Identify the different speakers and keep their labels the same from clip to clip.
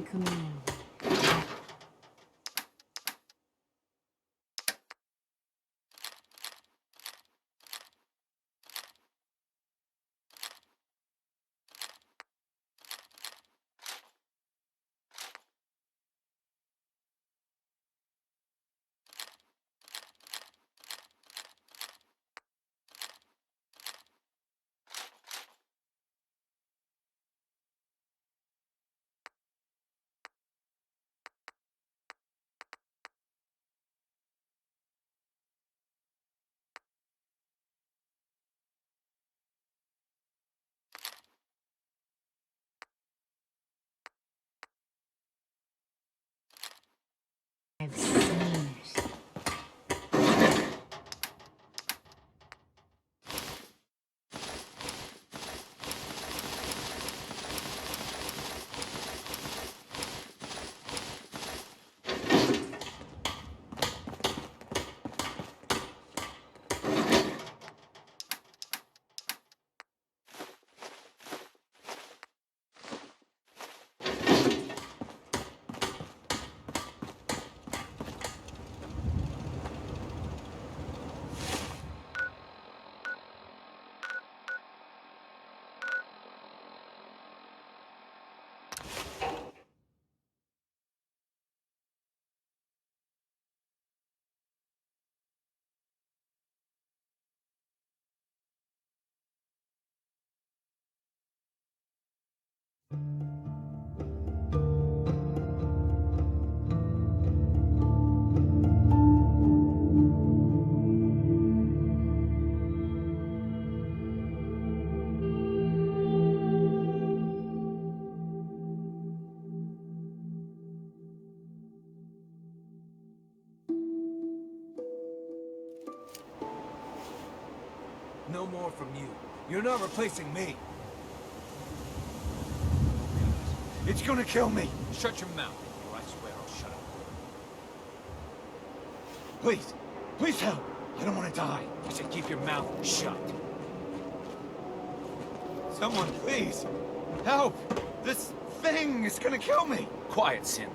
Speaker 1: divine command. I've seen it.
Speaker 2: No more from you. You're not replacing me. It's gonna kill me.
Speaker 3: Shut your mouth, or I swear I'll shut up.
Speaker 2: Please. Please help. I don't want to die.
Speaker 3: I said keep your mouth shut.
Speaker 2: Someone, please. Help. This thing is gonna kill me.
Speaker 3: Quiet, Sin.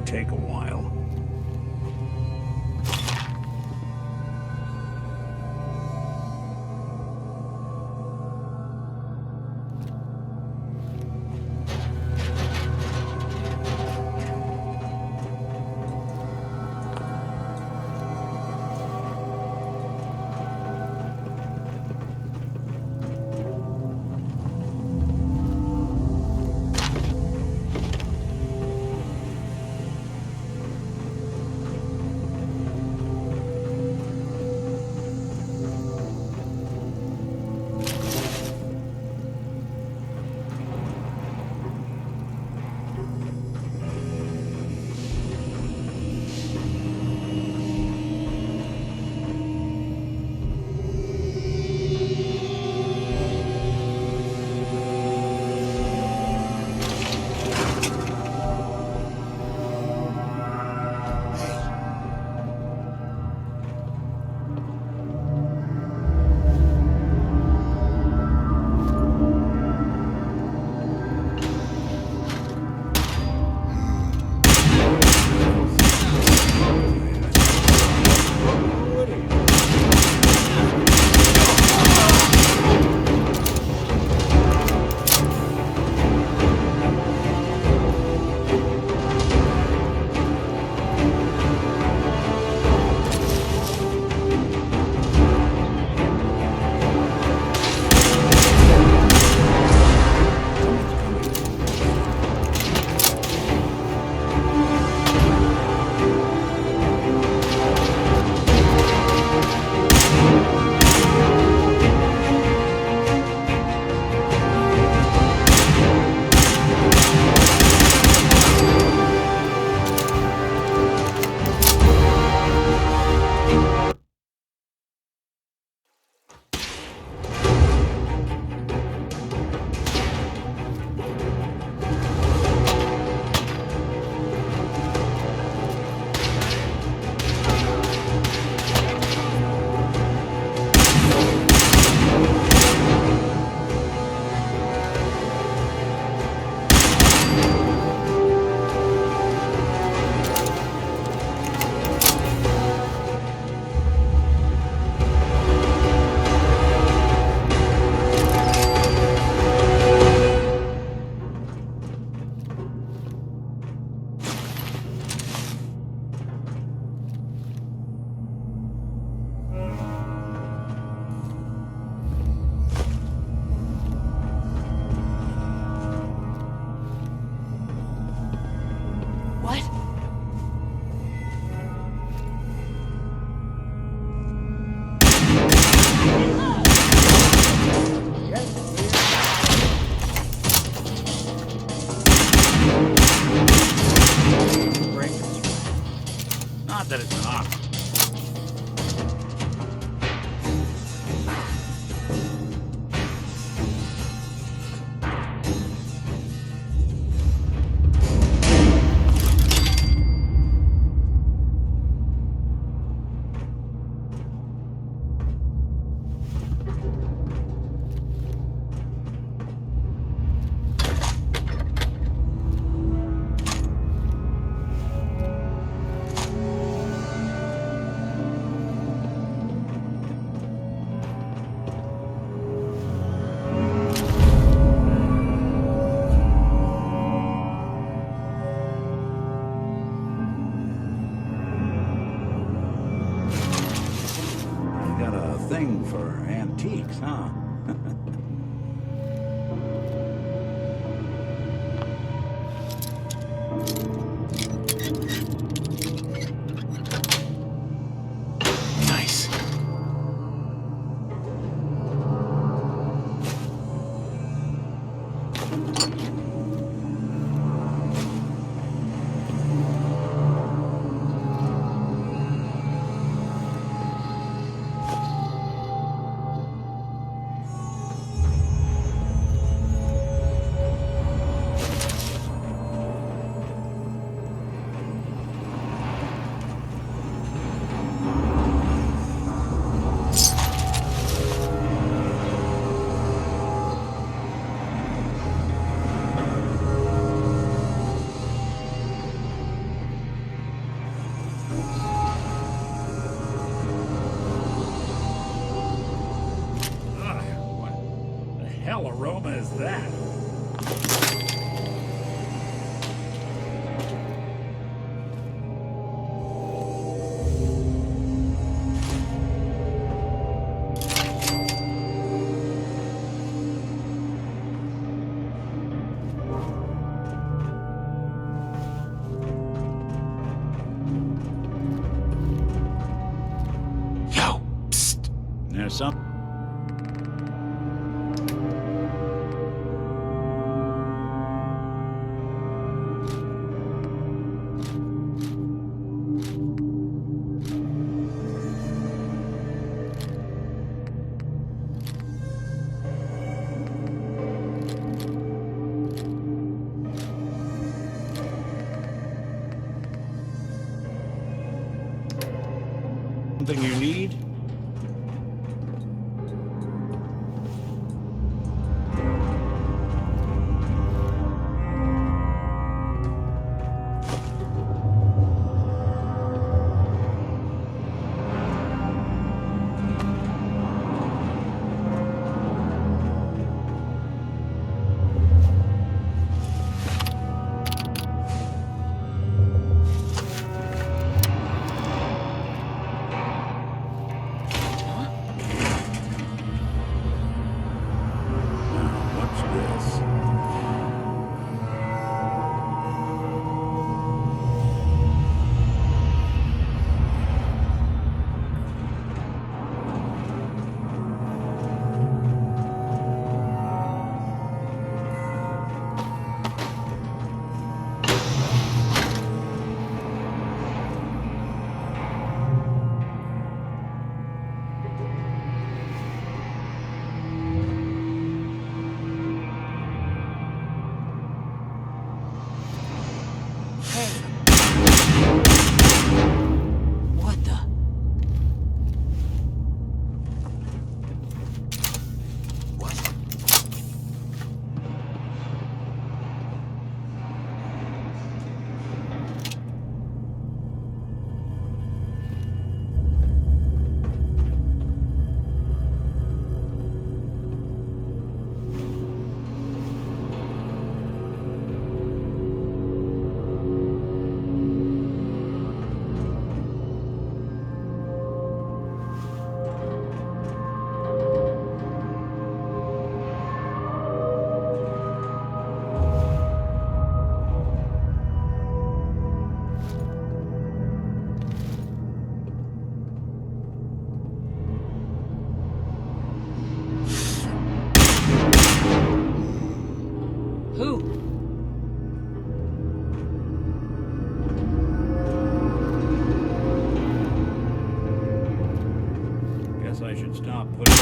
Speaker 4: take a while. Not that it's not. Thing for antiques, huh?
Speaker 3: Nice.
Speaker 4: hell aroma is that?
Speaker 3: Yo, psst.
Speaker 4: There's some. Something you need? What's this?
Speaker 1: Hey. What the?
Speaker 3: What?
Speaker 1: Who?
Speaker 4: Guess I should stop putting.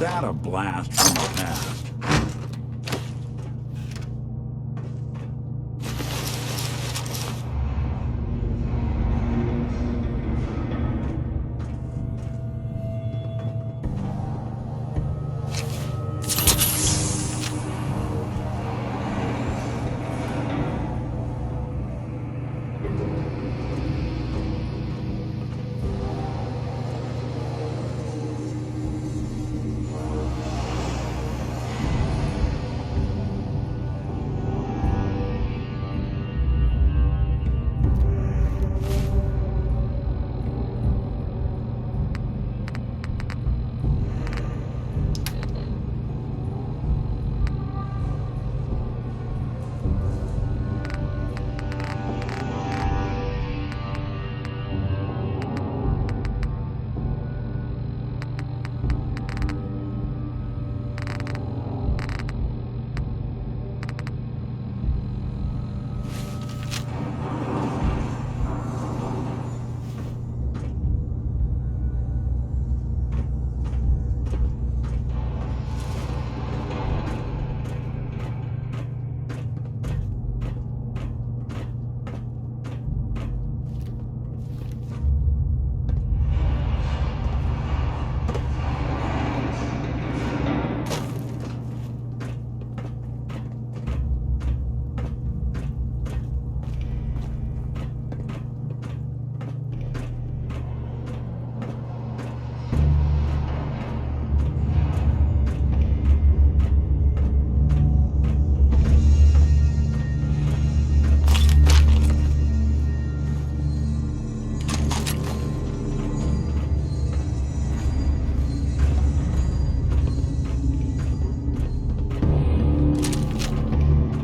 Speaker 4: That a blast from the past.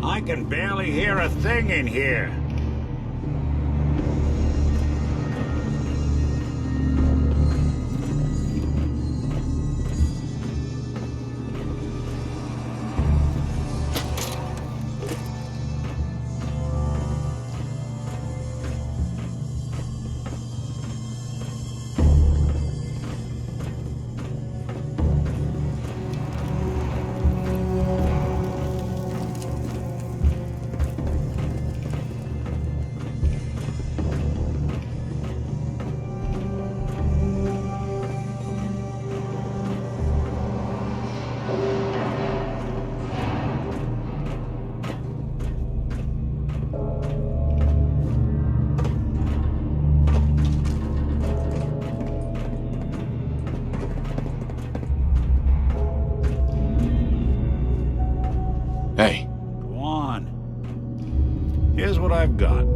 Speaker 4: I can barely hear a thing in here.
Speaker 3: Hey,
Speaker 4: Go on. Here's what I've got.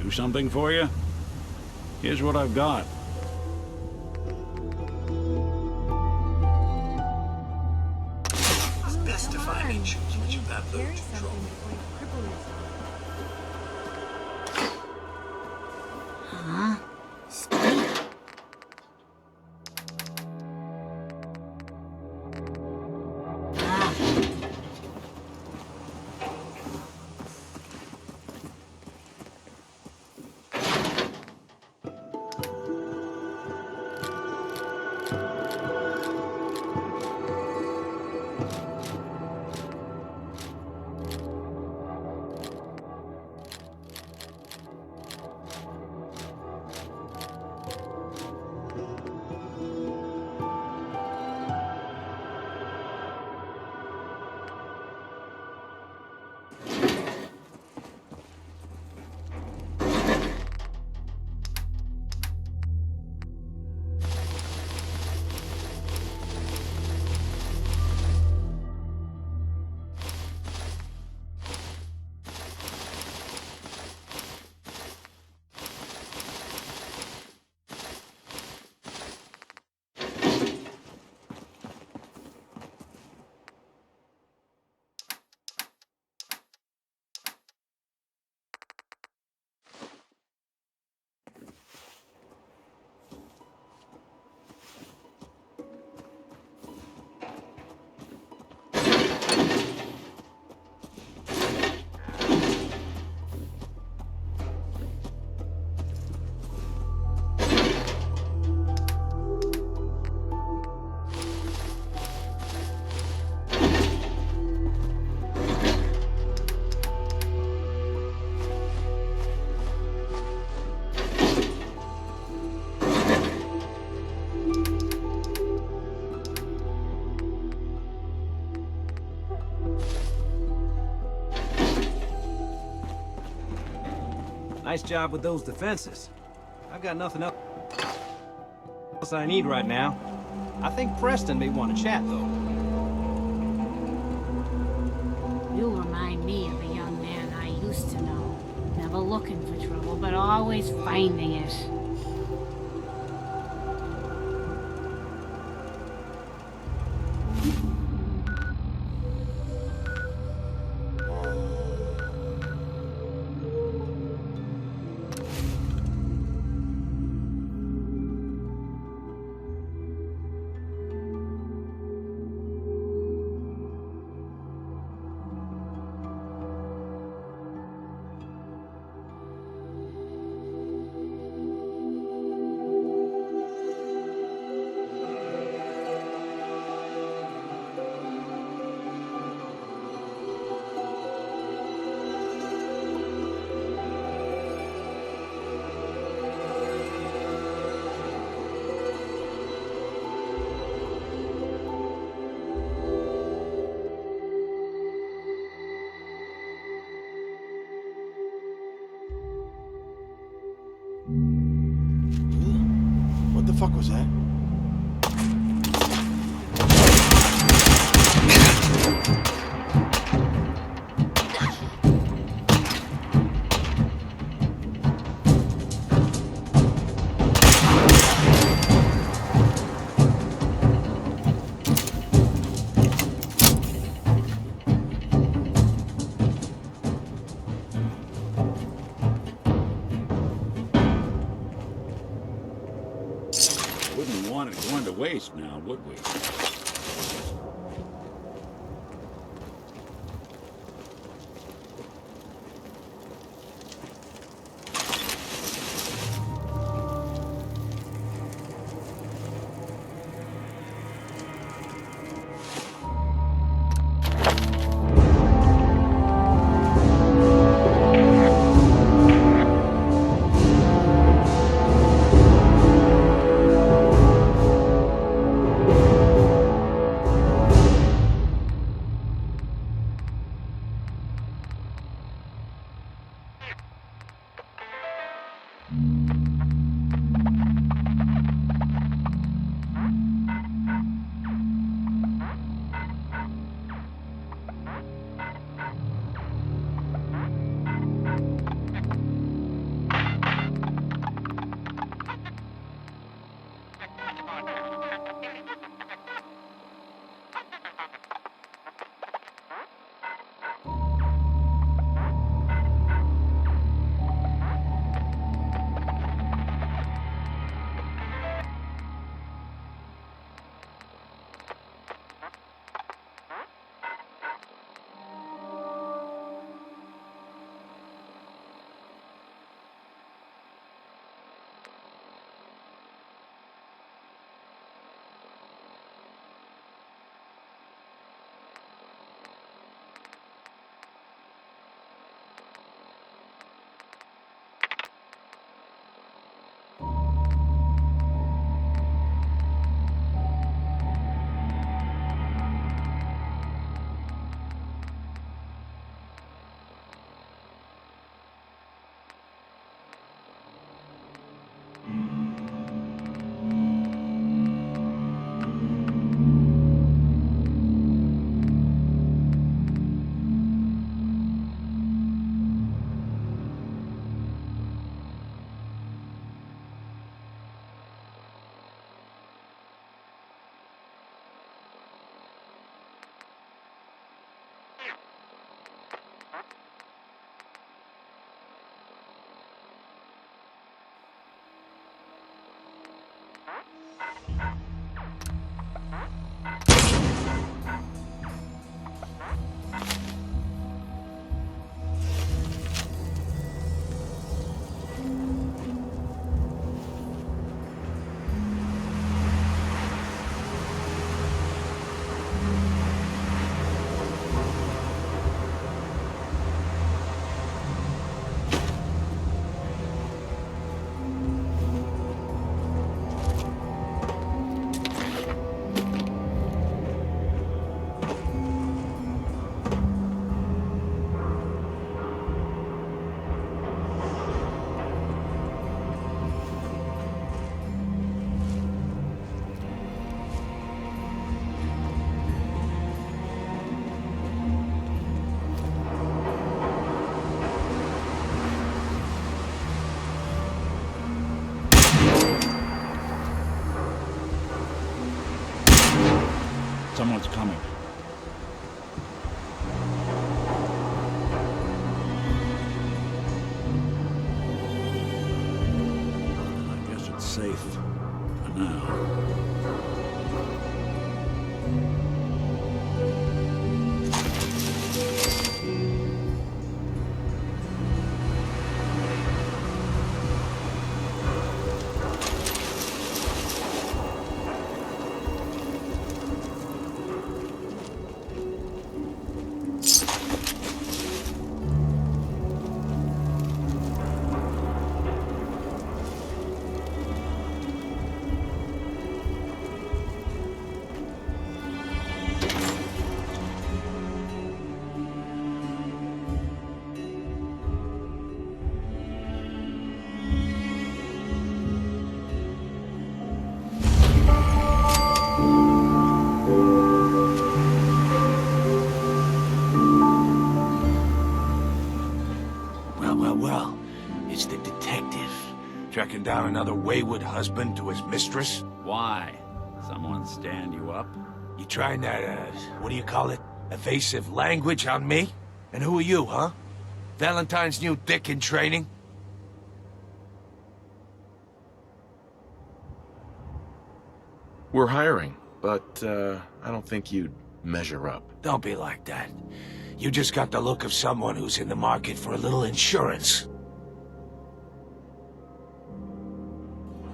Speaker 4: Do something for you? Here's what I've got.
Speaker 3: It's best to find me choose what you got to
Speaker 5: Carry
Speaker 3: control.
Speaker 5: something before you cripple yourself.
Speaker 1: Huh?
Speaker 6: Nice job with those defenses. I've got nothing else I need right now. I think Preston may want to chat, though.
Speaker 5: You remind me of a young man I used to know. Never looking for trouble, but always finding it.
Speaker 4: What the fuck was that? Wouldn't want it going to waste now, would we? Someone's coming. I guess it's safe for now.
Speaker 7: Well, it's the detective. Tracking down another wayward husband to his mistress?
Speaker 8: Why? Someone stand you up?
Speaker 7: You trying that, what do you call it? Evasive language on me? And who are you, huh? Valentine's new dick in training?
Speaker 9: We're hiring, but, I don't think you'd measure up.
Speaker 7: Don't be like that. You just got the look of someone who's in the market for a little insurance.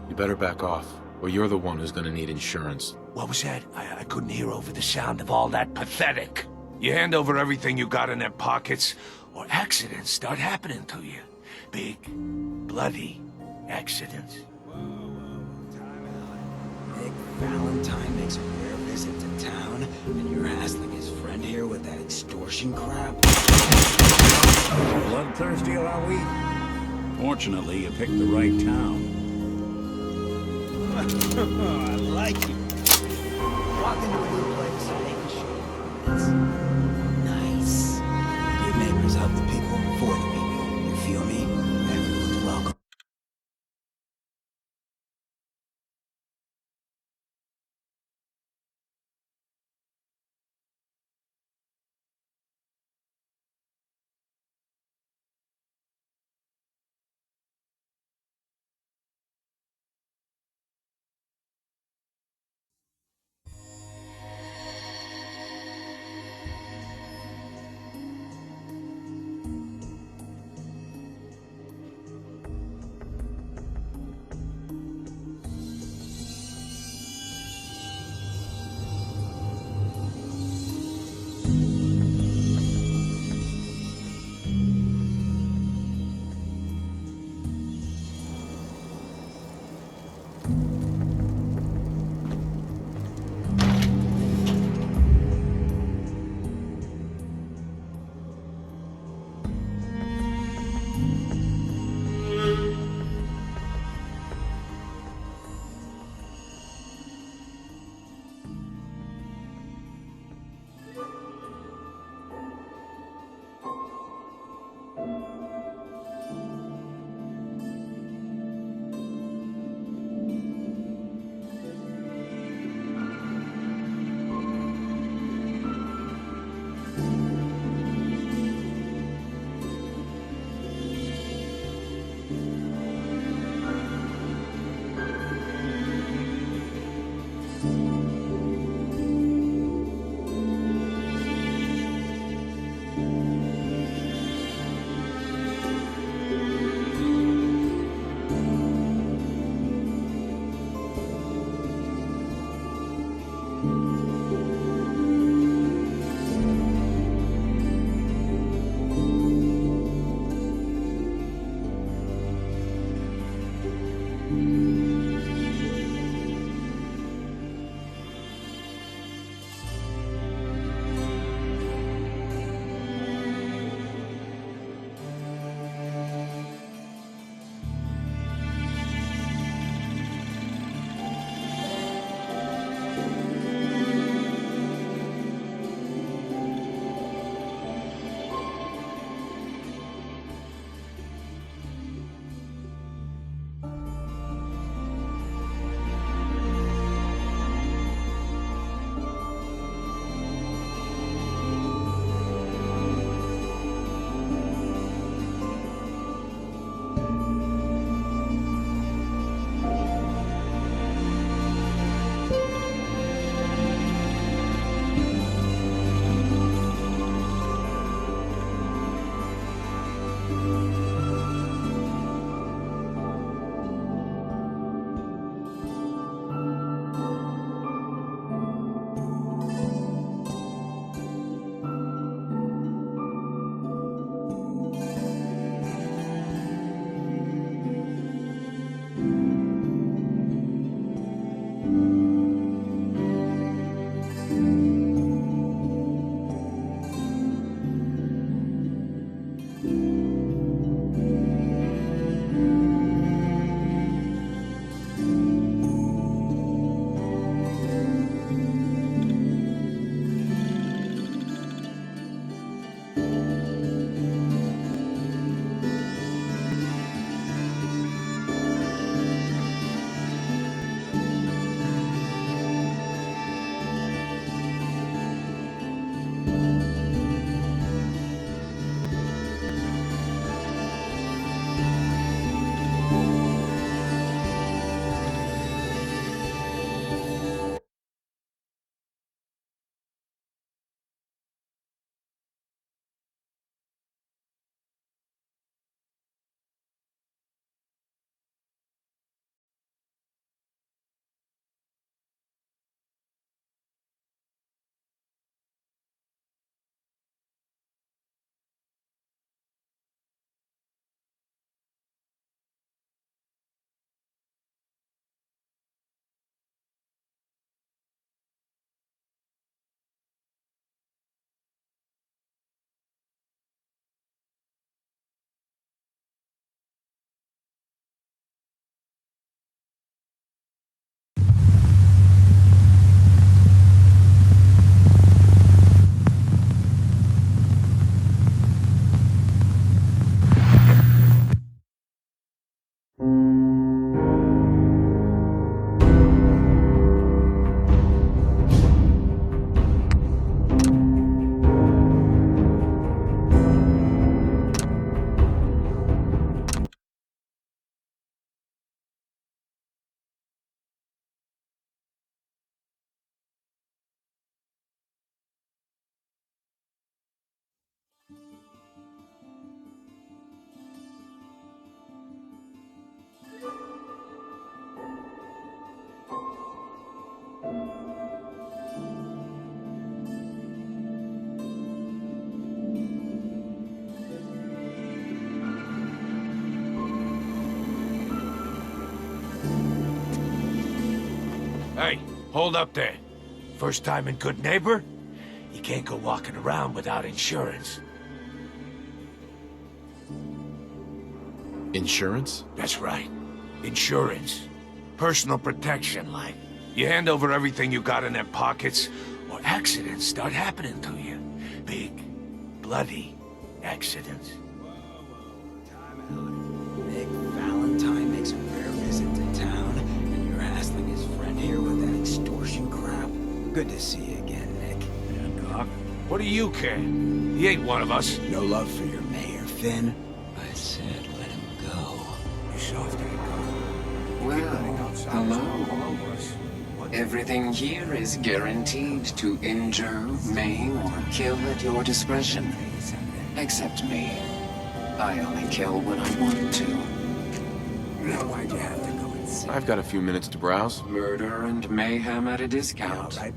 Speaker 9: You better back off, or you're the one who's gonna need insurance.
Speaker 7: What was that? I couldn't hear over the sound of all that pathetic. You hand over everything you got in their pockets, or accidents start happening to you. Big, bloody accidents.
Speaker 10: Nick Valentine makes a rare visit to town, and you're hassling his friend here with that extortion crap?
Speaker 4: Bloodthirsty are we? Fortunately, you picked the right town.
Speaker 10: I like you. Walk into a new place and make sure it's nice. Good neighbors help the people for the people. You feel me? Everyone's welcome.
Speaker 7: Hey, hold up there. First time in Goodneighbor? You can't go walking around without insurance.
Speaker 9: Insurance?
Speaker 7: That's right. Insurance. Personal protection, like. You hand over everything you got in their pockets, or accidents start happening to you. Big, bloody accidents.
Speaker 10: Nick Valentine makes a rare visit to town, and you're hassling his friend here with that extortion crap. Good to see you again, Nick.
Speaker 7: Yeah, Doc. What do you care? He ain't one of us.
Speaker 10: No love for your mayor, Finn? I said let him go.
Speaker 7: You soft
Speaker 11: Well, hello. Everything here is guaranteed to injure, maim, or kill at your discretion. Except me. I only kill when I want to.
Speaker 10: Now why'd you have to go insane?
Speaker 9: I've got a few minutes to browse.
Speaker 11: Murder and mayhem at a discount.
Speaker 10: Right.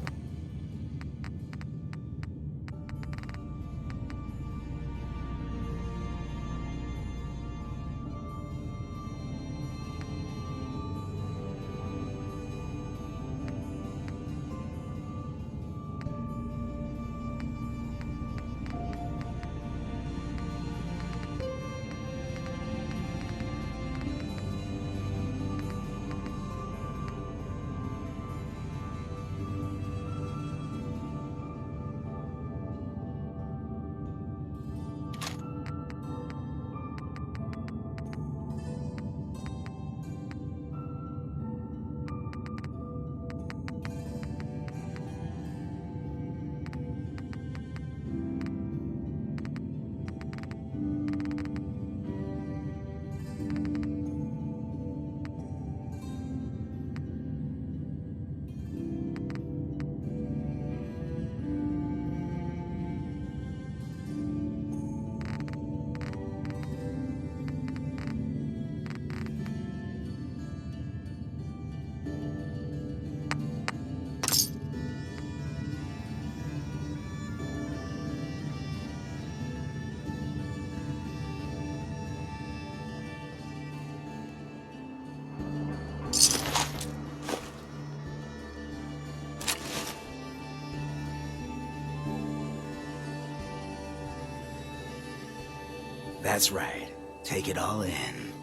Speaker 10: That's right. Take it all in.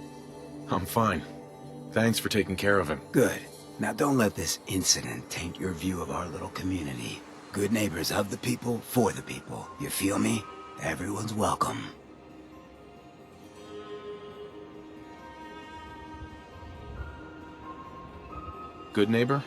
Speaker 9: I'm fine. Thanks for taking care of him.
Speaker 10: Good. Now don't let this incident taint your view of our little community. Good neighbors of the people, for the people. You feel me? Everyone's welcome.
Speaker 9: Goodneighbor?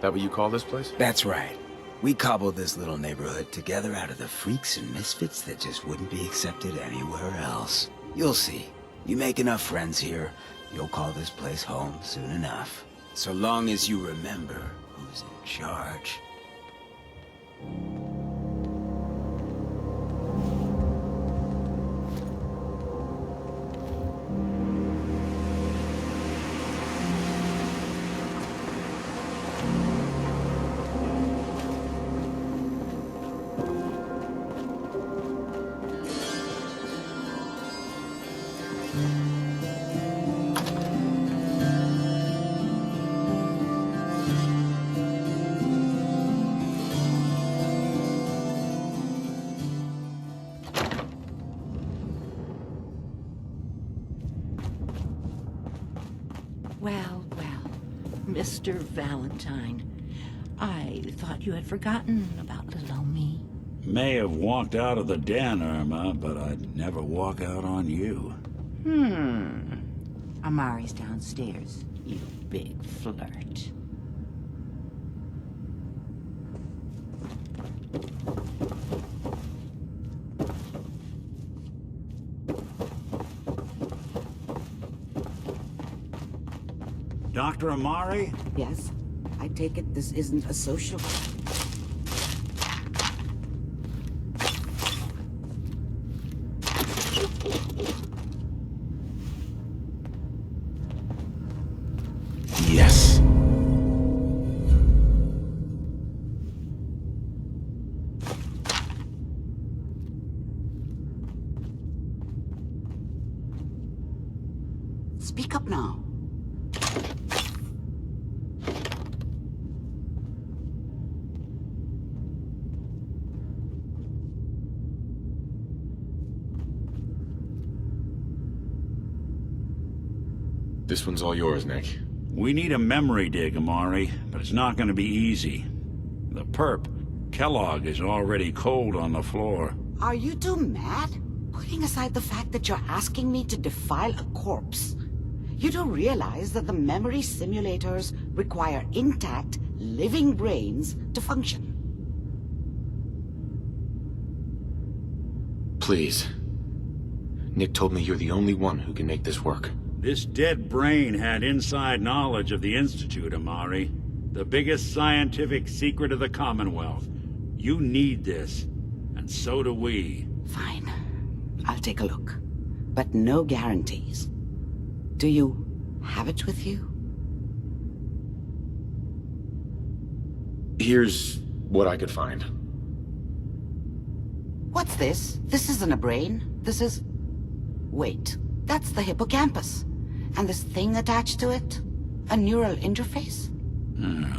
Speaker 9: That what you call this place?
Speaker 10: That's right. We cobbled this little neighborhood together out of the freaks and misfits that just wouldn't be accepted anywhere else. You'll see. You make enough friends here, you'll call this place home soon enough. So long as you remember who's in charge.
Speaker 1: Well, well, Mr. Valentine. I thought you had forgotten about little old me.
Speaker 4: May have walked out of the den, Irma, but I'd never walk out on you.
Speaker 1: Amari's downstairs, you big flirt.
Speaker 4: Dr. Amari?
Speaker 1: Yes? I take it this isn't a social...
Speaker 9: Yes.
Speaker 1: Speak up now.
Speaker 9: This one's all yours, Nick.
Speaker 4: We need a memory dig, Amari, but it's not going to be easy. The perp, Kellogg, is already cold on the floor.
Speaker 1: Are you two mad? Putting aside the fact that you're asking me to defile a corpse, you do realize that the memory simulators require intact, living brains to function.
Speaker 9: Please. Nick told me you're the only one who can make this work.
Speaker 4: This dead brain had inside knowledge of the Institute, Amari. The biggest scientific secret of the Commonwealth. You need this, and so do we.
Speaker 1: Fine. I'll take a look. But no guarantees. Do you have it with you?
Speaker 9: Here's what I could find.
Speaker 1: What's this? This isn't a brain. This is... Wait, that's the hippocampus. And this thing attached to it? A neural interface?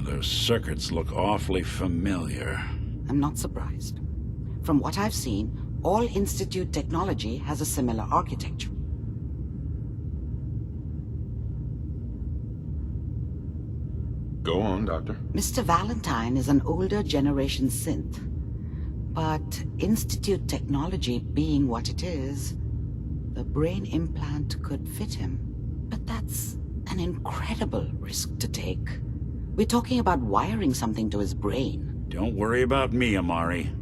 Speaker 4: Those circuits look awfully familiar.
Speaker 1: I'm not surprised. From what I've seen, all Institute technology has a similar architecture.
Speaker 9: Go on, Doctor.
Speaker 1: Mr. Valentine is an older generation synth. But Institute technology being what it is, the brain implant could fit him. But that's an incredible risk to take. We're talking about wiring something to his brain.
Speaker 4: Don't worry about me, Amari.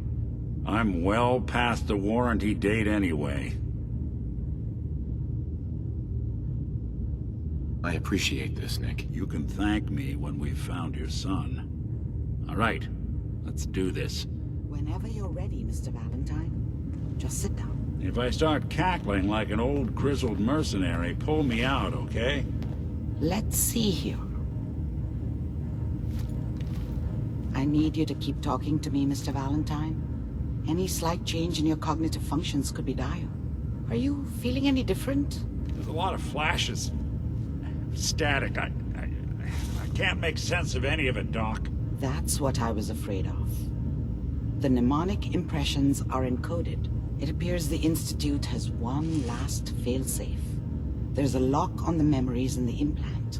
Speaker 4: I'm well past the warranty date anyway.
Speaker 9: I appreciate this, Nick.
Speaker 4: You can thank me when we've found your son. All right, let's do this.
Speaker 1: Whenever you're ready, Mr. Valentine, just sit down.
Speaker 4: If I start cackling like an old grizzled mercenary, pull me out, okay?
Speaker 1: Let's see here. I need you to keep talking to me, Mr. Valentine. Any slight change in your cognitive functions could be dire. Are you feeling any different?
Speaker 4: There's a lot of flashes. Static. I can't make sense of any of it, Doc.
Speaker 1: That's what I was afraid of. The mnemonic impressions are encoded, It appears the Institute has one last failsafe. There's a lock on the memories in the implant.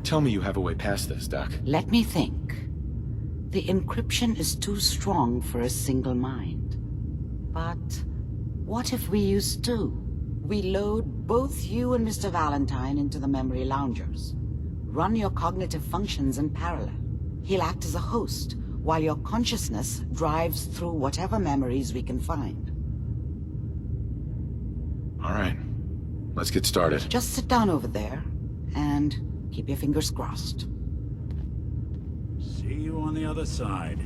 Speaker 9: Tell me you have a way past this, Doc.
Speaker 1: Let me think. The encryption is too strong for a single mind. But what if we use two? We load both you and Mr. Valentine into the memory loungers. Run your cognitive functions in parallel. He'll act as a host, while your consciousness drives through whatever memories we can find.
Speaker 9: All right. Let's get started.
Speaker 1: Just sit down over there, and keep your fingers crossed.
Speaker 4: See you on the other side.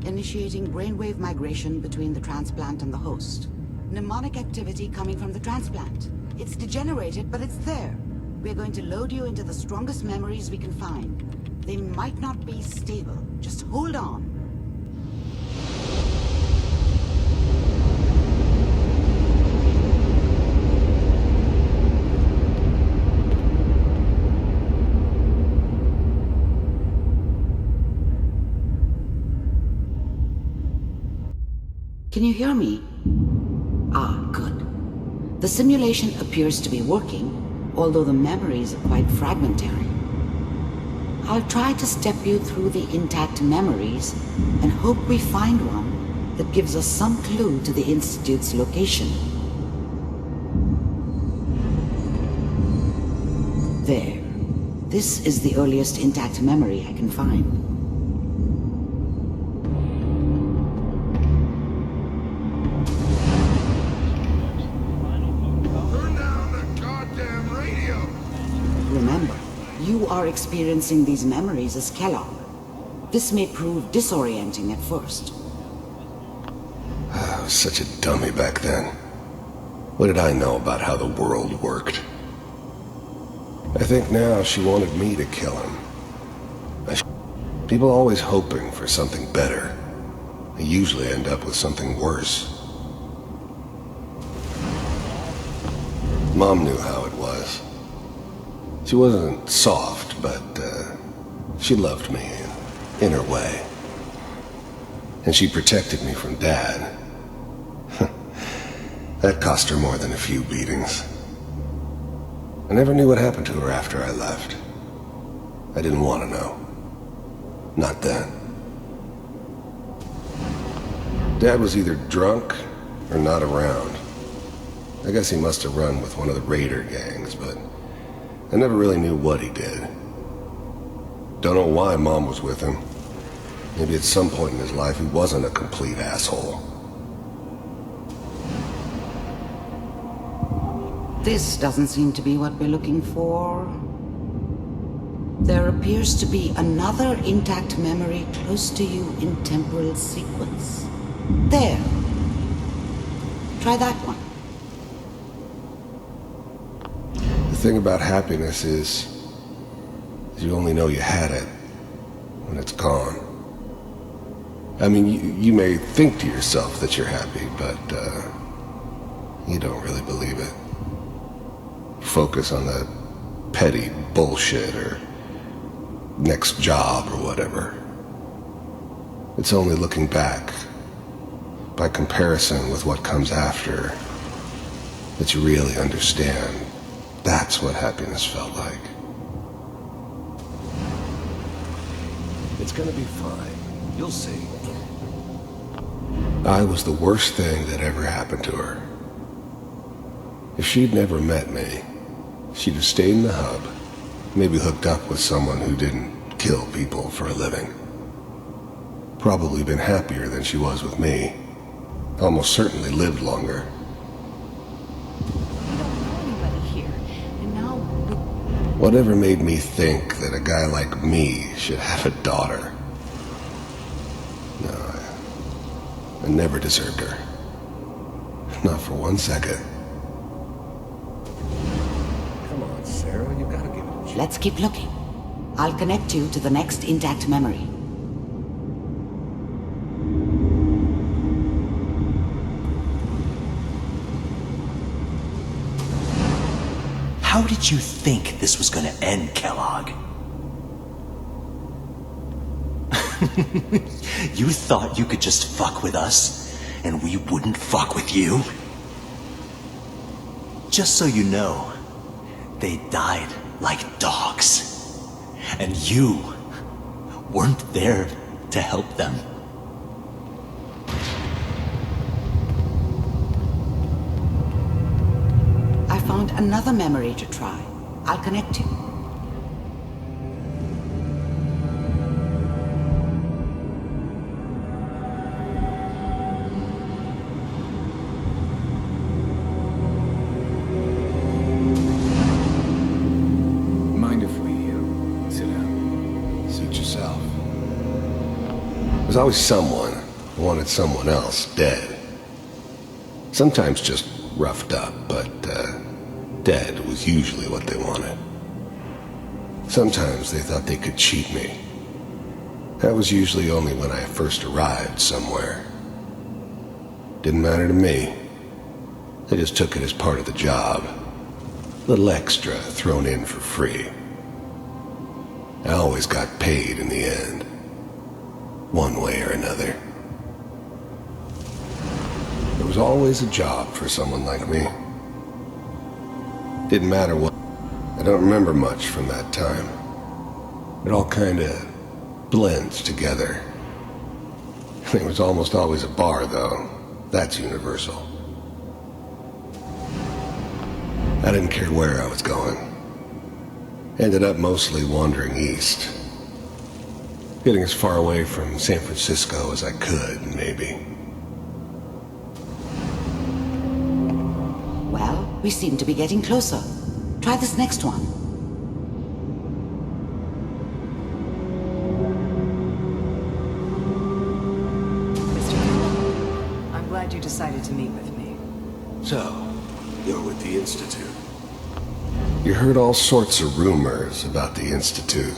Speaker 1: Initiating brainwave migration between the transplant and the host. Mnemonic activity coming from the transplant. It's degenerated, but it's there. We're going to load you into the strongest memories we can find. They might not be stable. Just hold on. Can you hear me? Ah, good. The simulation appears to be working, although the memories are quite fragmentary. I'll try to step you through the intact memories and hope we find one that gives us some clue to the Institute's location. There. This is the earliest intact memory I can find. Remember, you are experiencing these memories as Kellogg. This may prove disorienting at first.
Speaker 12: I was such a dummy back then. What did I know about how the world worked? I think now she wanted me to kill him. People always hoping for something better. They usually end up with something worse. Mom knew how it was. She wasn't soft, but she loved me in her way. And she protected me from Dad. That cost her more than a few beatings. I never knew what happened to her after I left. I didn't want to know. Not then. Dad was either drunk or not around. I guess he must have run with one of the raider gangs, but I never really knew what he did. Don't know why Mom was with him. Maybe at some point in his life he wasn't a complete asshole.
Speaker 1: This doesn't seem to be what we're looking for. There appears to be another intact memory close to you in temporal sequence. There. Try that one.
Speaker 12: The thing about happiness is you only know you had it when it's gone. I mean, you may think to yourself that you're happy, but you don't really believe it. Focus on the petty bullshit or next job or whatever. It's only looking back, by comparison with what comes after, that you really understand. That's what happiness felt like. It's gonna be fine. You'll see. I was the worst thing that ever happened to her. If she'd never met me, she'd have stayed in the hub, maybe hooked up with someone who didn't kill people for a living. Probably been happier than she was with me. Almost certainly lived longer. Whatever made me think that a guy like me should have a daughter? No, I never deserved her. Not for 1 second.
Speaker 9: Come on, Sarah, you gotta give it a chance.
Speaker 1: Let's keep looking. I'll connect you to the next intact memory.
Speaker 10: How did you think this was gonna end, Kellogg? You thought you could just fuck with us, and we wouldn't fuck with you? Just so you know, they died like dogs. And you weren't there to help them.
Speaker 1: I found another memory to try. I'll connect you.
Speaker 9: Mind if we sit down?
Speaker 12: Suit yourself. There's always someone who wanted someone else dead. Sometimes just roughed up, but dead was usually what they wanted. Sometimes they thought they could cheat me. That was usually only when I first arrived somewhere. Didn't matter to me. They just took it as part of the job. Little extra thrown in for free. I always got paid in the end. One way or another. There was always a job for someone like me. Didn't matter what. I don't remember much from that time. It all kinda blends together. There was almost always a bar, though. That's universal. I didn't care where I was going. Ended up mostly wandering east. Getting as far away from San Francisco as I could, maybe.
Speaker 1: Well, we seem to be getting closer. Try this next one.
Speaker 13: Mr. Kellogg, I'm glad you decided to meet with me.
Speaker 12: So, you're with the Institute. You heard all sorts of rumors about the Institute.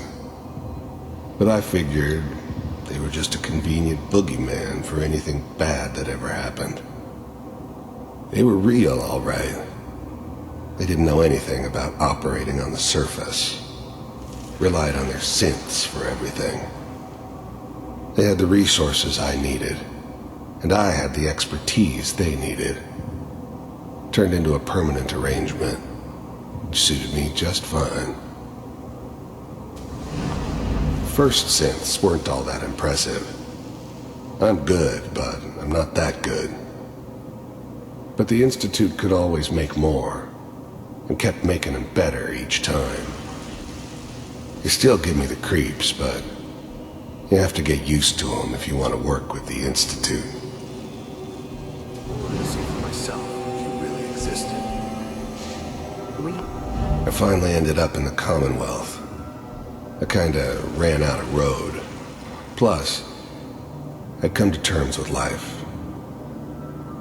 Speaker 12: But I figured they were just a convenient boogeyman for anything bad that ever happened. They were real, all right. They didn't know anything about operating on the surface. Relied on their synths for everything. They had the resources I needed, and I had the expertise they needed. Turned into a permanent arrangement, which suited me just fine. First synths weren't all that impressive. I'm good, but I'm not that good. But the Institute could always make more, and kept making them better each time. They still give me the creeps, but you have to get used to them if you want to work with the Institute.
Speaker 7: I wanted to see for myself if you really existed.
Speaker 12: I finally ended up in the Commonwealth. I kinda ran out of road. Plus, I'd come to terms with life.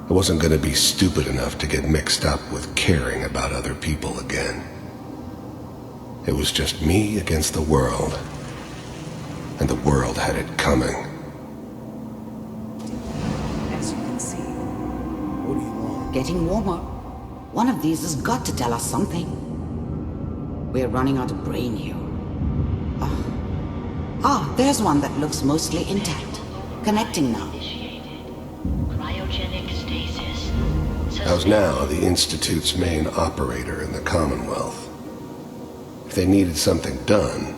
Speaker 12: I wasn't gonna be stupid enough to get mixed up with caring about other people again. It was just me against the world. And the world had it coming.
Speaker 13: As you can see.
Speaker 12: What do you want?
Speaker 1: Getting warmer. One of these has got to tell us something. We're running out of brain here. There's one that looks mostly intact. Connecting now.
Speaker 5: Cryogenic stasis.
Speaker 12: I was now the Institute's main operator in the Commonwealth. If they needed something done,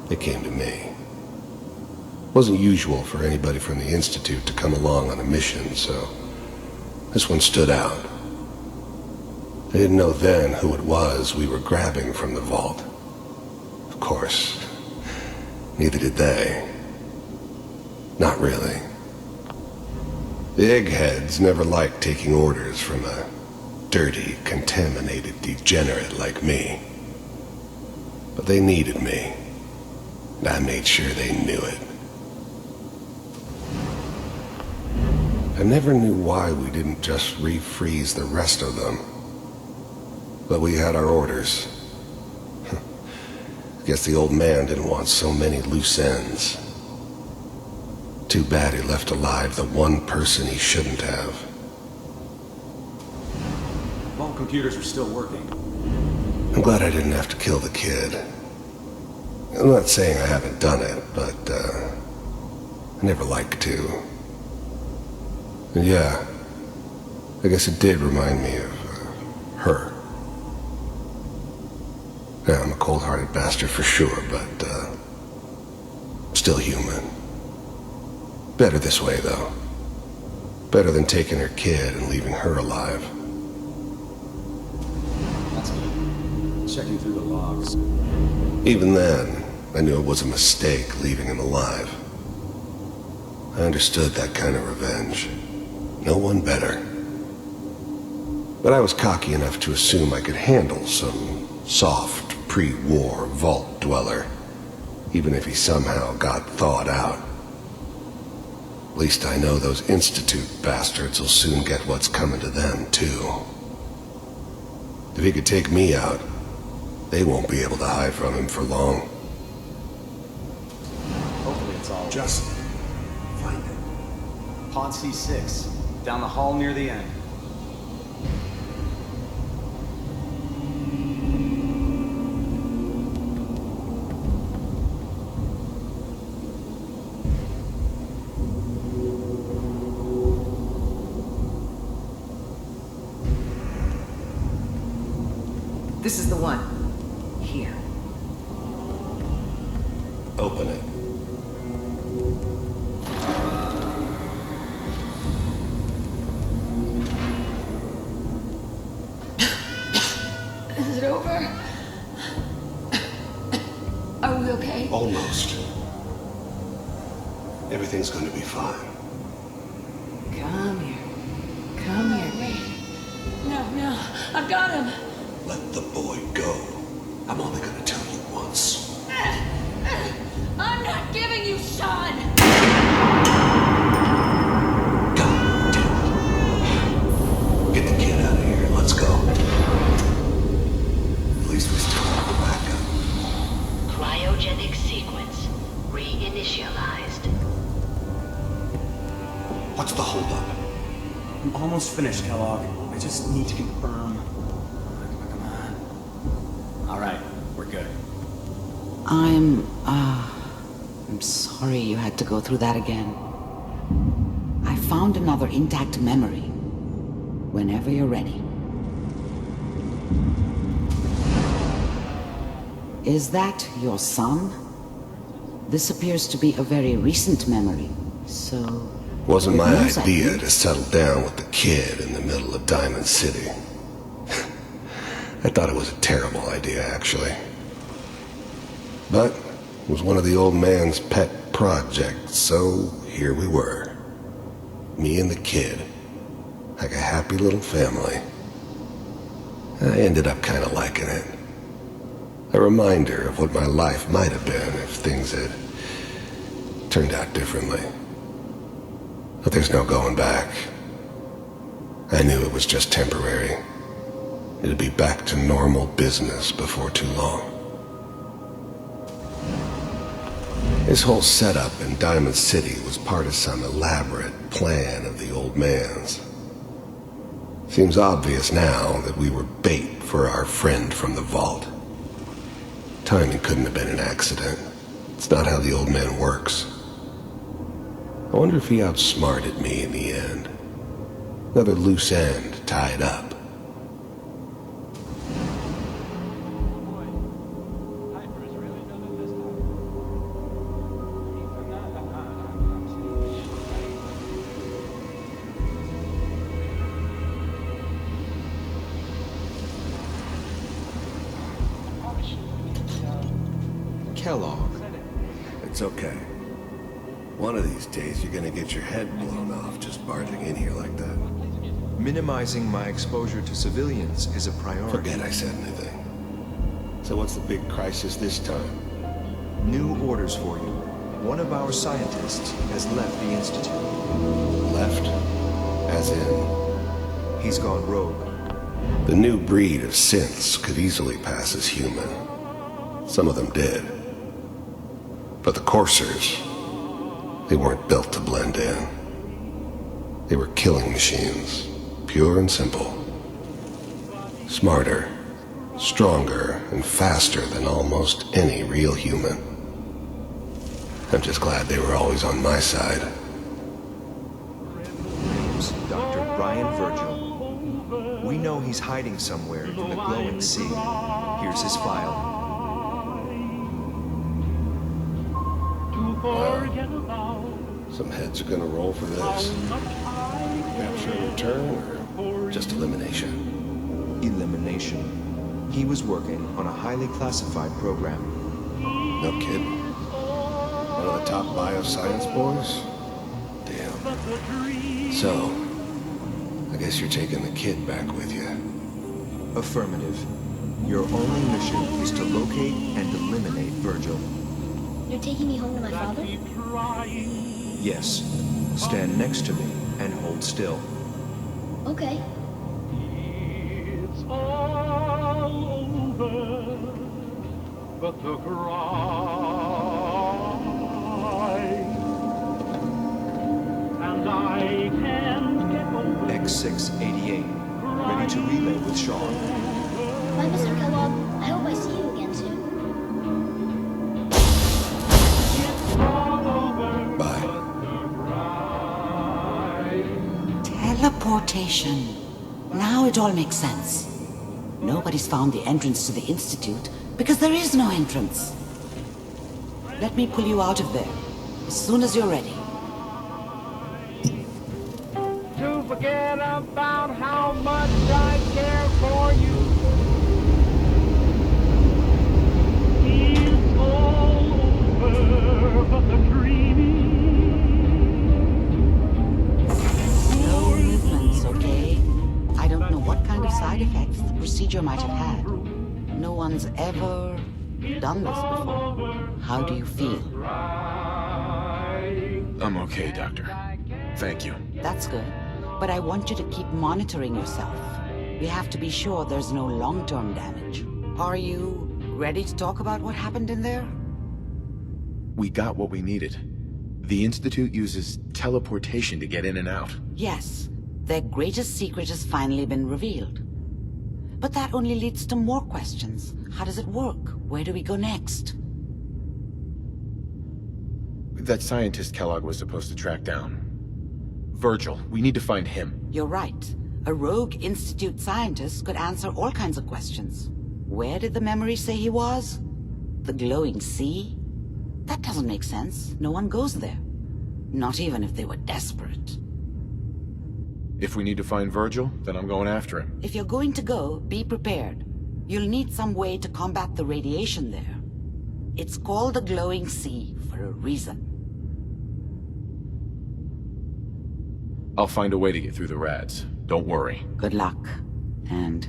Speaker 12: they came to me. It wasn't usual for anybody from the Institute to come along on a mission, so this one stood out. I didn't know then who it was we were grabbing from the vault. Of course, neither did they. Not really. The eggheads never liked taking orders from a dirty, contaminated degenerate like me. But they needed me, and I made sure they knew it. I never knew why we didn't just refreeze the rest of them. But we had our orders. Guess the old man didn't want so many loose ends. Too bad he left alive the one person he shouldn't have.
Speaker 6: All computers are still working.
Speaker 12: I'm glad I didn't have to kill the kid. I'm not saying I haven't done it, but I never like to. And yeah, I guess it did remind me of her. Yeah, I'm a cold-hearted bastard for sure, but still human. Better this way, though. Better than taking her kid and leaving her alive.
Speaker 6: That's good. Checking through the logs.
Speaker 12: Even then, I knew it was a mistake leaving him alive. I understood that kind of revenge. No one better. But I was cocky enough to assume I could handle some soft, pre-war vault dweller, even if he somehow got thawed out. At least I know those Institute bastards will soon get what's coming to them, too. If he could take me out, they won't be able to hide from him for long.
Speaker 6: Hopefully it's all... Just find it. Pod C6, down the hall near the end.
Speaker 13: This is the one. Here.
Speaker 12: Open it.
Speaker 14: Is it over? Are we okay?
Speaker 12: Almost. Everything's gonna be fine.
Speaker 13: Come here. Come here.
Speaker 14: Wait. No, I've got him.
Speaker 12: Let the boy go. I'm only gonna tell you once.
Speaker 14: I'm not giving you Sean.
Speaker 12: God damn it. Get the kid out of here. Let's go. At least we still have a backup.
Speaker 15: Cryogenic sequence reinitialized.
Speaker 12: What's the holdup?
Speaker 6: I'm almost finished, Kellogg. I just need to confirm. All right, we're good.
Speaker 1: I'm sorry you had to go through that again. I found another intact memory. Whenever you're ready. Is that your son? This appears to be a very recent memory, so...
Speaker 12: Wasn't my idea to settle down with the kid in the middle of Diamond City. I thought it was a terrible idea, actually. But it was one of the old man's pet projects, so here we were. Me and the kid. Like a happy little family. I ended up kind of liking it. A reminder of what my life might have been if things had turned out differently. But there's no going back. I knew it was just temporary. It'd be back to normal business before too long. This whole setup in Diamond City was part of some elaborate plan of the old man's. Seems obvious now that we were bait for our friend from the vault. Timing couldn't have been an accident. It's not how the old man works. I wonder if he outsmarted me in the end. Another loose end tied up. Kellogg. It's okay. One of these days you're gonna get your head blown off just barging in here like that.
Speaker 16: Minimizing my exposure to civilians is a priority.
Speaker 12: Forget I said anything. So what's the big crisis this time?
Speaker 16: New orders for you. One of our scientists has left the Institute.
Speaker 12: Left? As in?
Speaker 16: He's gone rogue.
Speaker 12: The new breed of synths could easily pass as human. Some of them did. But the coursers, they weren't built to blend in. They were killing machines, pure and simple. Smarter, stronger, and faster than almost any real human. I'm just glad they were always on my side.
Speaker 16: Name's Dr. Brian Virgil. We know he's hiding somewhere in the glowing sea. Here's his file.
Speaker 12: Wow. Some heads are gonna roll for this. Capture and return, or just elimination?
Speaker 16: Elimination. He was working on a highly classified program.
Speaker 12: No kidding. One of the top bioscience boys? Damn. So, I guess you're taking the kid back with you.
Speaker 16: Affirmative. Your only mission is to locate and eliminate Virgil.
Speaker 14: You're taking me home to my father?
Speaker 16: Yes. Stand next to me and hold still.
Speaker 14: Okay.
Speaker 17: It's all over, but the cry, and I can't get over.
Speaker 16: X688, ready to relay with Sean.
Speaker 14: Bye, Mr. Kellogg. I hope I see you again soon.
Speaker 1: Teleportation. Now it all makes sense. Nobody's found the entrance to the Institute because there is no entrance. Let me pull you out of there as soon as you're ready.
Speaker 17: To forget about how much I care for you. It's all over, but the dreaming.
Speaker 1: No movements, okay? I don't know what kind of side effects the procedure might have had. No one's ever done this before. How do you feel?
Speaker 9: I'm okay, Doctor. Thank you.
Speaker 1: That's good. But I want you to keep monitoring yourself. We have to be sure there's no long-term damage. Are you ready to talk about what happened in there?
Speaker 9: We got what we needed. The Institute uses teleportation to get in and out.
Speaker 1: Yes. Their greatest secret has finally been revealed. But that only leads to more questions. How does it work? Where do we go next?
Speaker 9: That scientist Kellogg was supposed to track down. Virgil, we need to find him.
Speaker 1: You're right. A rogue Institute scientist could answer all kinds of questions. Where did the memory say he was? The glowing sea? That doesn't make sense. No one goes there. Not even if they were desperate.
Speaker 9: If we need to find Virgil, then I'm going after him.
Speaker 1: If you're going to go, be prepared. You'll need some way to combat the radiation there. It's called the glowing sea for a reason.
Speaker 9: I'll find a way to get through the rads. Don't worry.
Speaker 1: Good luck. And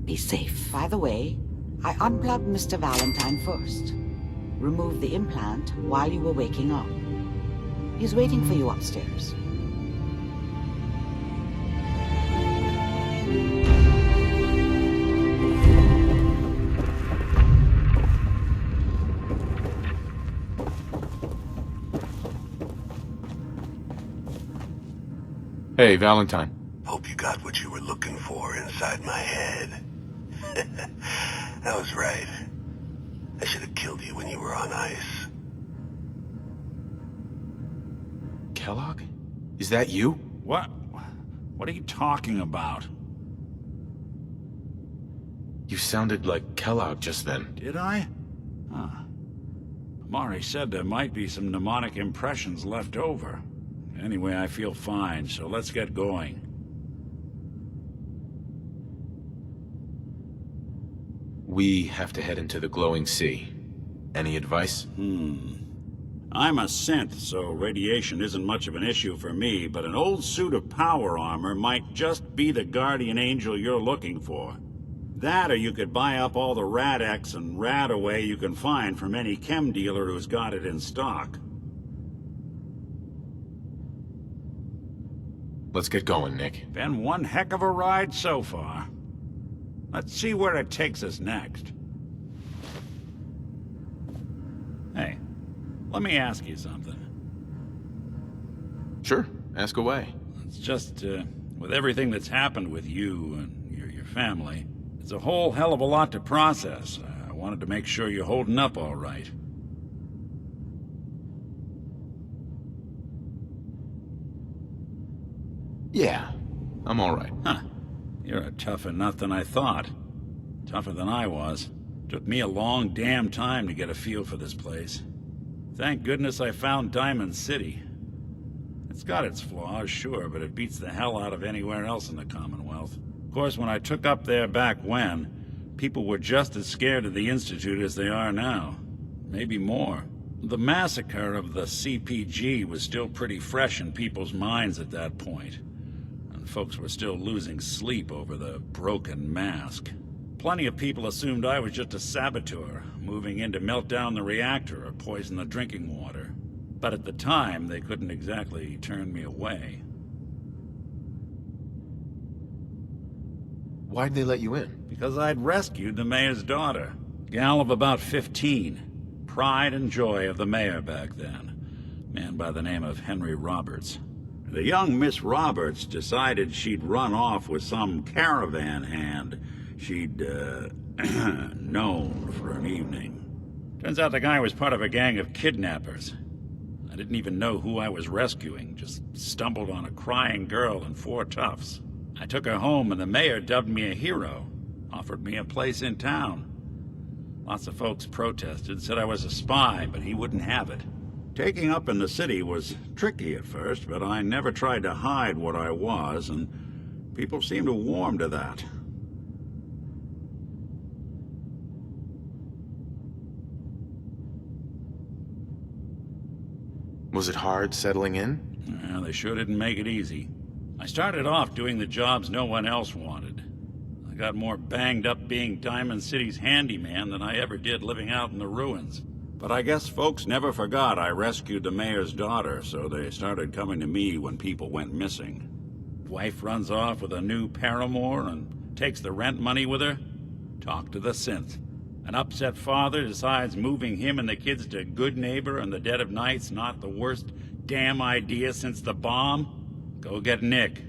Speaker 1: be safe. By the way, I unplugged Mr. Valentine first. Removed the implant while you were waking up. He's waiting for you upstairs.
Speaker 9: Hey, Valentine.
Speaker 18: Hope you got what you were looking for inside my head. That was right. I should have killed you when you were on ice.
Speaker 9: Kellogg? Is that you?
Speaker 4: What? What are you talking about?
Speaker 9: You sounded like Kellogg just then.
Speaker 4: Did I? Huh. Mari said there might be some mnemonic impressions left over. Anyway, I feel fine, so let's get going.
Speaker 9: We have to head into the glowing sea. Any advice?
Speaker 4: I'm a synth, so radiation isn't much of an issue for me, but an old suit of power armor might just be the guardian angel you're looking for. That, or you could buy up all the Rad-X and Rad-Away you can find from any chem dealer who's got it in stock.
Speaker 9: Let's get going, Nick.
Speaker 4: Been one heck of a ride so far. Let's see where it takes us next. Hey, let me ask you something.
Speaker 9: Sure, ask away.
Speaker 4: It's just, with everything that's happened with you and your family, it's a whole hell of a lot to process. I wanted to make sure you're holding up all right.
Speaker 9: Yeah, I'm all right.
Speaker 4: Huh. You're a tougher nut than I thought. Tougher than I was. Took me a long damn time to get a feel for this place. Thank goodness I found Diamond City. It's got its flaws, sure, but it beats the hell out of anywhere else in the Commonwealth. Of course, when I took up there back when, people were just as scared of the Institute as they are now. Maybe more. The massacre of the CPG was still pretty fresh in people's minds at that point. And folks were still losing sleep over the broken mask. Plenty of people assumed I was just a saboteur, moving in to melt down the reactor or poison the drinking water. But at the time, they couldn't exactly turn me away.
Speaker 9: Why'd they let you in?
Speaker 4: Because I'd rescued the mayor's daughter. Gal of about 15. Pride and joy of the mayor back then. Man by the name of Henry Roberts. The young Miss Roberts decided she'd run off with some caravan hand she'd, known for an evening. Turns out the guy was part of a gang of kidnappers. I didn't even know who I was rescuing, just stumbled on a crying girl and 4 toughs. I took her home and the mayor dubbed me a hero, offered me a place in town. Lots of folks protested, said I was a spy, but he wouldn't have it. Taking up in the city was tricky at first, but I never tried to hide what I was, and people seemed to warm to that.
Speaker 9: Was it hard settling in?
Speaker 4: Yeah, they sure didn't make it easy. I started off doing the jobs no one else wanted. I got more banged up being Diamond City's handyman than I ever did living out in the ruins. But I guess folks never forgot I rescued the mayor's daughter, so they started coming to me when people went missing. Wife runs off with a new paramour and takes the rent money with her. Talk to the synth. An upset father decides moving him and the kids to Goodneighbor in the dead of night's not the worst damn idea since the bomb. Go get Nick.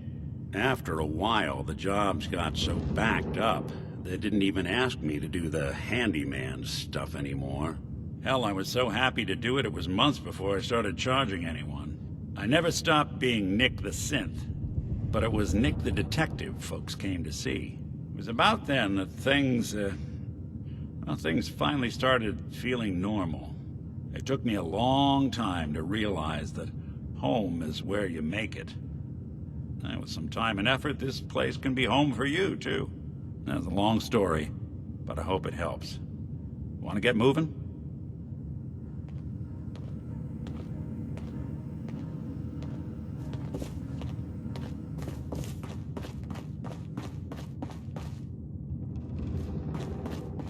Speaker 4: After a while, the jobs got so backed up, they didn't even ask me to do the handyman stuff anymore. Hell, I was so happy to do it, it was months before I started charging anyone. I never stopped being Nick the Synth, but it was Nick the Detective folks came to see. It was about then that things finally started feeling normal. It took me a long time to realize that home is where you make it. And with some time and effort, this place can be home for you, too. That's a long story, but I hope it helps. Want to get moving?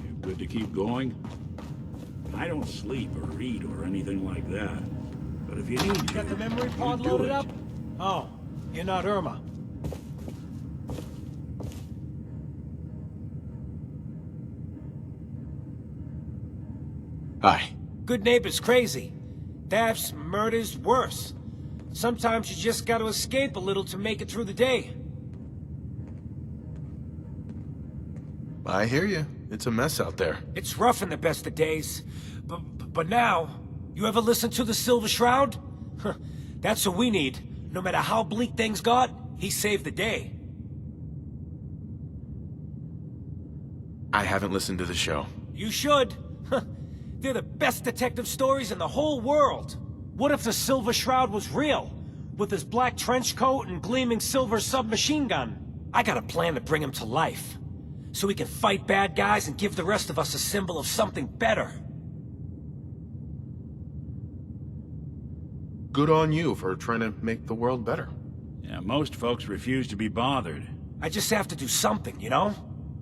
Speaker 4: You good to keep going? I don't sleep or read or anything like that. But if you need to,
Speaker 6: Got the memory pod
Speaker 4: you do
Speaker 6: loaded
Speaker 4: it.
Speaker 6: up? Oh, you're not Irma.
Speaker 9: Hi.
Speaker 6: Goodneighbor's crazy. Thefts, murders, worse. Sometimes you just gotta escape a little to make it through the day.
Speaker 9: I hear you. It's a mess out there.
Speaker 6: It's rough in the best of days. But now, you ever listen to the Silver Shroud? Huh, that's what we need. No matter how bleak things got, he saved the day.
Speaker 9: I haven't listened to the show.
Speaker 6: You should. They're the best detective stories in the whole world. What if the Silver Shroud was real? With his black trench coat and gleaming silver submachine gun? I got a plan to bring him to life. So he can fight bad guys and give the rest of us a symbol of something better.
Speaker 9: Good on you for trying to make the world better.
Speaker 4: Yeah, most folks refuse to be bothered.
Speaker 6: I just have to do something, you know?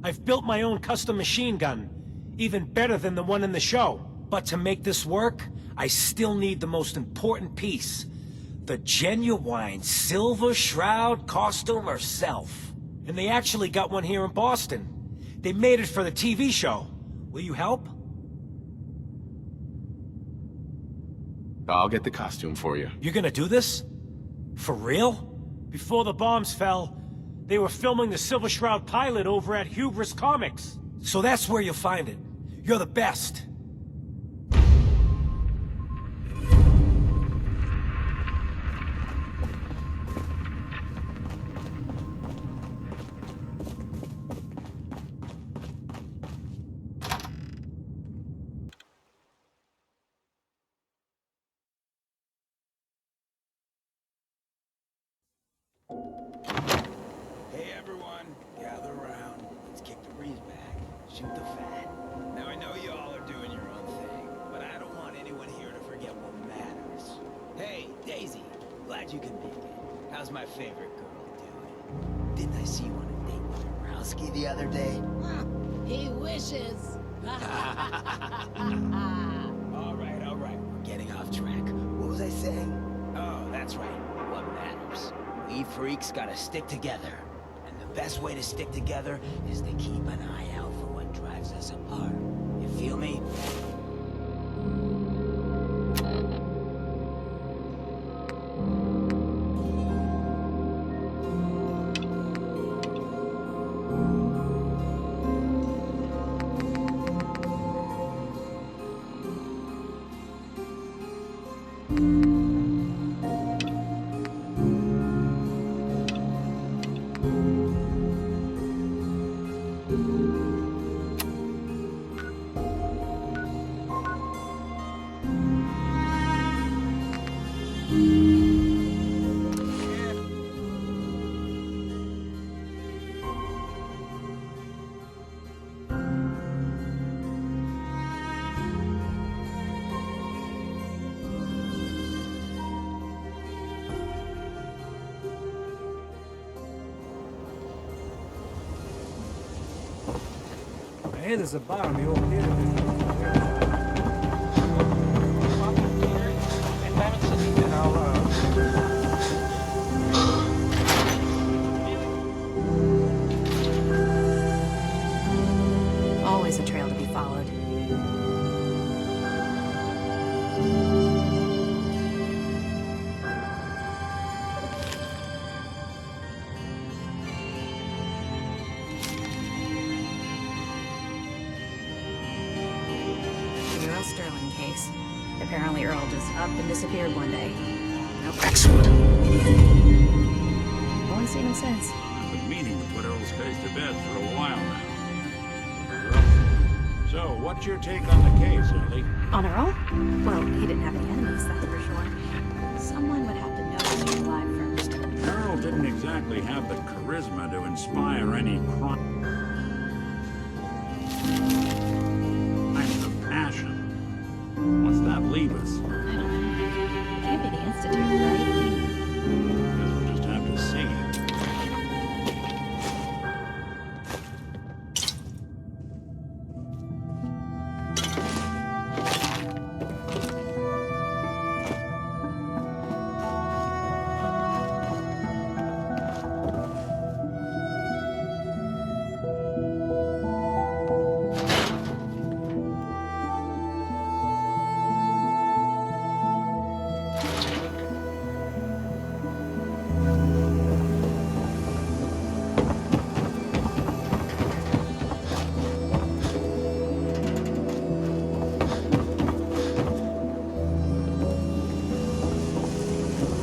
Speaker 6: I've built my own custom machine gun, even better than the one in the show. But to make this work, I still need the most important piece. The genuine Silver Shroud costume herself. And they actually got one here in Boston. They made it for the TV show. Will you help?
Speaker 9: I'll get the costume for you.
Speaker 6: You're gonna do this? For real? Before the bombs fell, they were filming the Silver Shroud pilot over at Hubris Comics. So that's where you'll find it. You're the best.
Speaker 10: Hey everyone, gather around. Let's kick the breeze back. Shoot the fat. Now I know you all are doing your own thing, but I don't want anyone here to forget what matters. Hey, Daisy, glad you could make it. How's my favorite girl doing? Didn't I see you on a date with Rowski the other day?
Speaker 14: He wishes.
Speaker 10: All right, we're getting off track. What was I saying? Oh, that's right, what matters. We freaks gotta stick together. And the best way to stick together is to keep an eye out for what drives us apart. You feel me?
Speaker 6: Hey, there's a bar in the old theater district.
Speaker 13: Always a trail to be followed. Sterling case. Apparently Earl just up and disappeared one day. Nope.
Speaker 4: Excellent.
Speaker 13: No one's seen him since.
Speaker 4: I've been meaning to put Earl's case to bed for a while now. So, what's your take on the case, Ellie?
Speaker 13: On Earl? Well, he didn't have any enemies, that's for sure. Someone would have to know he was alive first.
Speaker 4: Earl didn't exactly have the charisma to inspire any crime. Passion. What's that leave us?
Speaker 13: I don't know. Can't be the Institute, right?
Speaker 4: Guess we'll just have to see.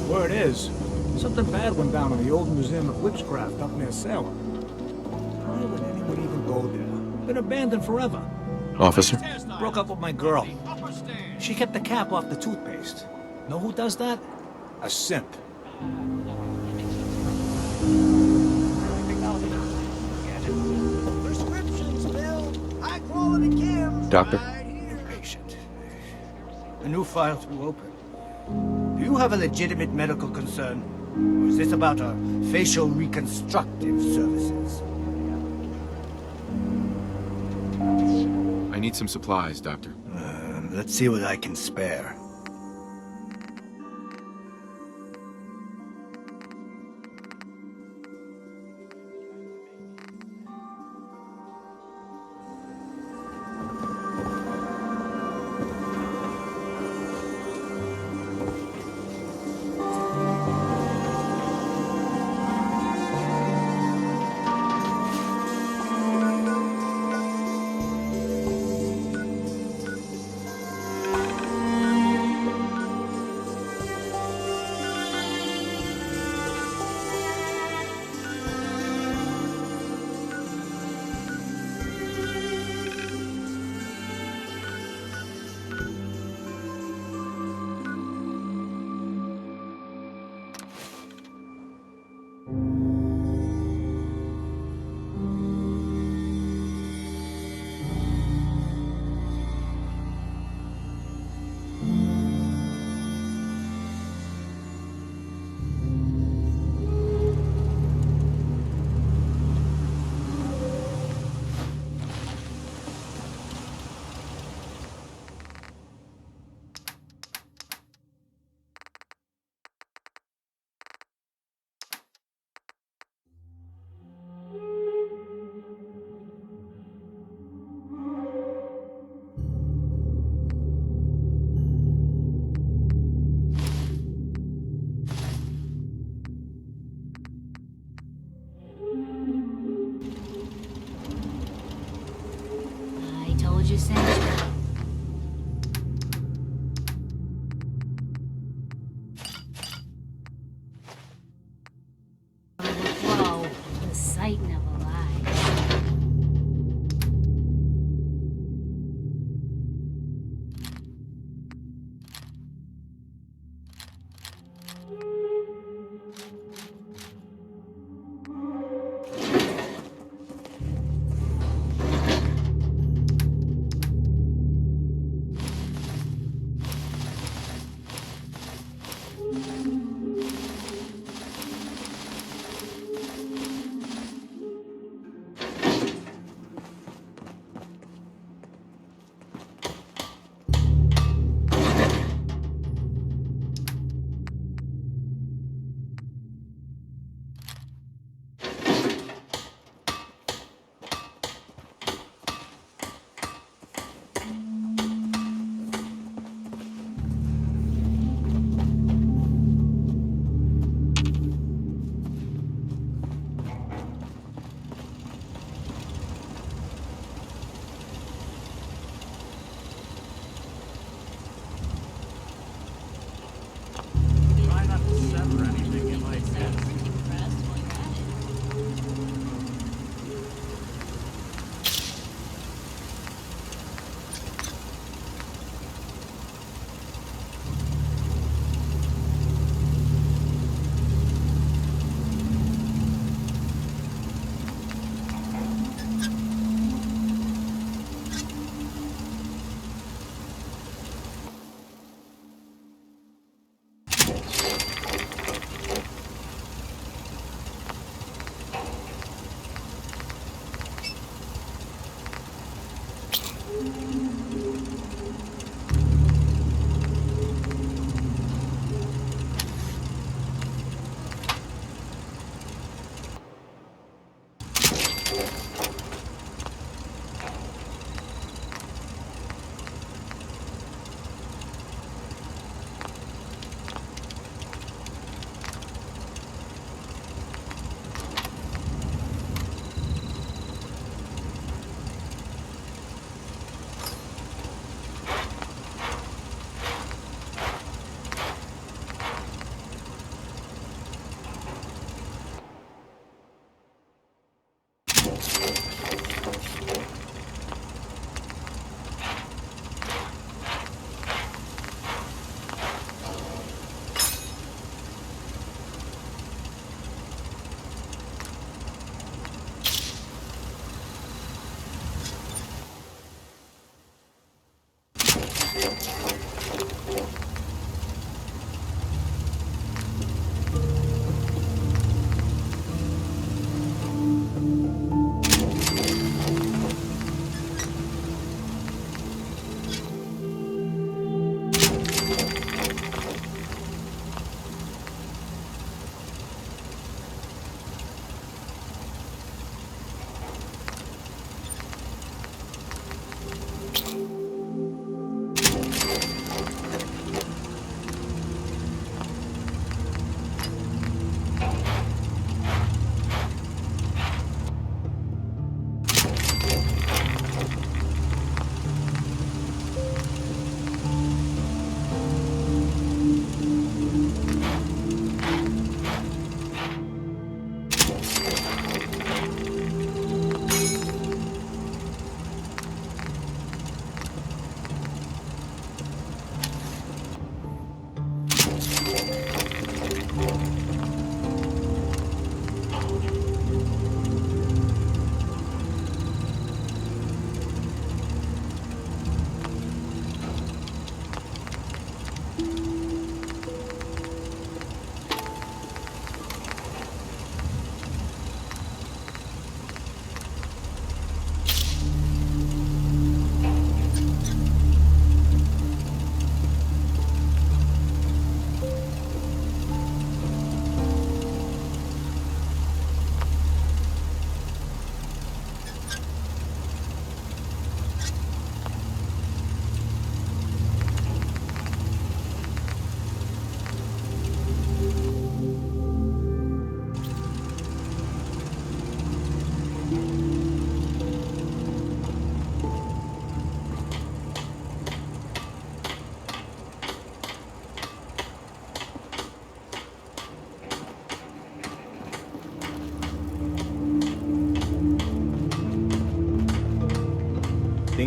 Speaker 19: Word is, something bad went down in the old Museum of Witchcraft up near Salem. Why would anyone even go there? Been abandoned forever.
Speaker 9: Officer?
Speaker 19: Broke up with my girl. She kept the cap off the toothpaste. Know who does that? A simp.
Speaker 10: Prescriptions, Bill. High quality Kim.
Speaker 9: Doctor?
Speaker 10: Patient.
Speaker 20: A new file to open. Do you have a legitimate medical concern? Or is this about our facial reconstructive services?
Speaker 9: need some supplies, Doctor.
Speaker 20: Let's see what I can spare.
Speaker 5: Whoa, the sight never lies.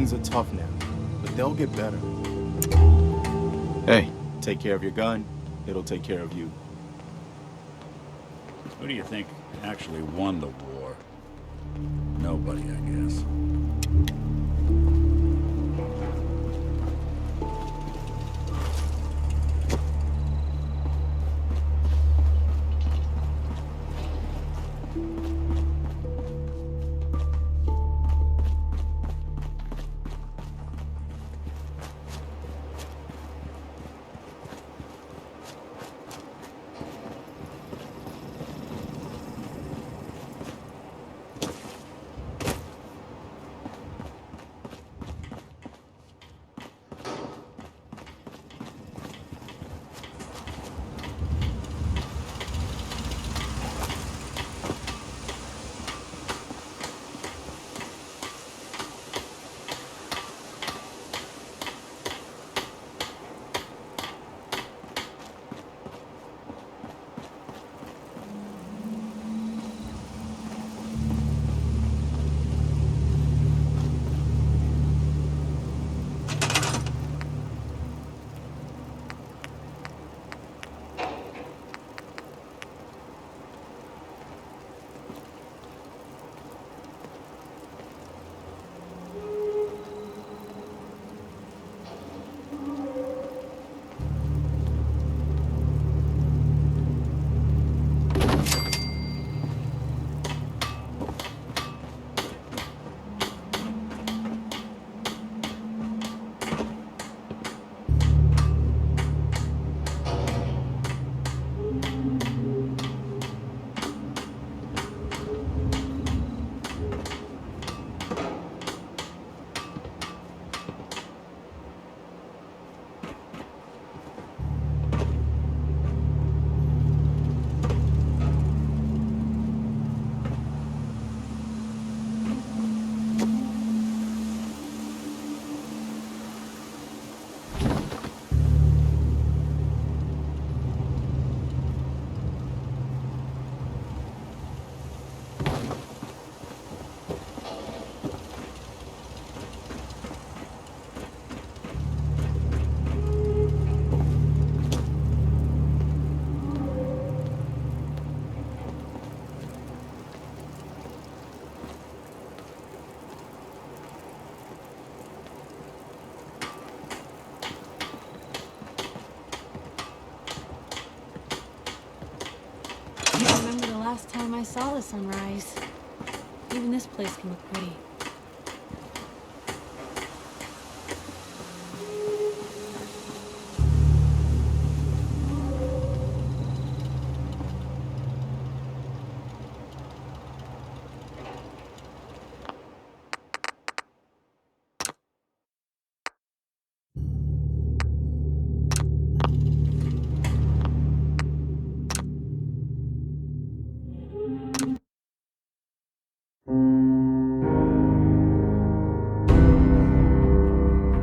Speaker 2: Things are tough now, but they'll get better. Hey, take care of your gun, it'll take care of you.
Speaker 4: Who do you think actually won the war? Nobody, I guess.
Speaker 5: I can't remember the last time I saw the sunrise. Even this place can look pretty.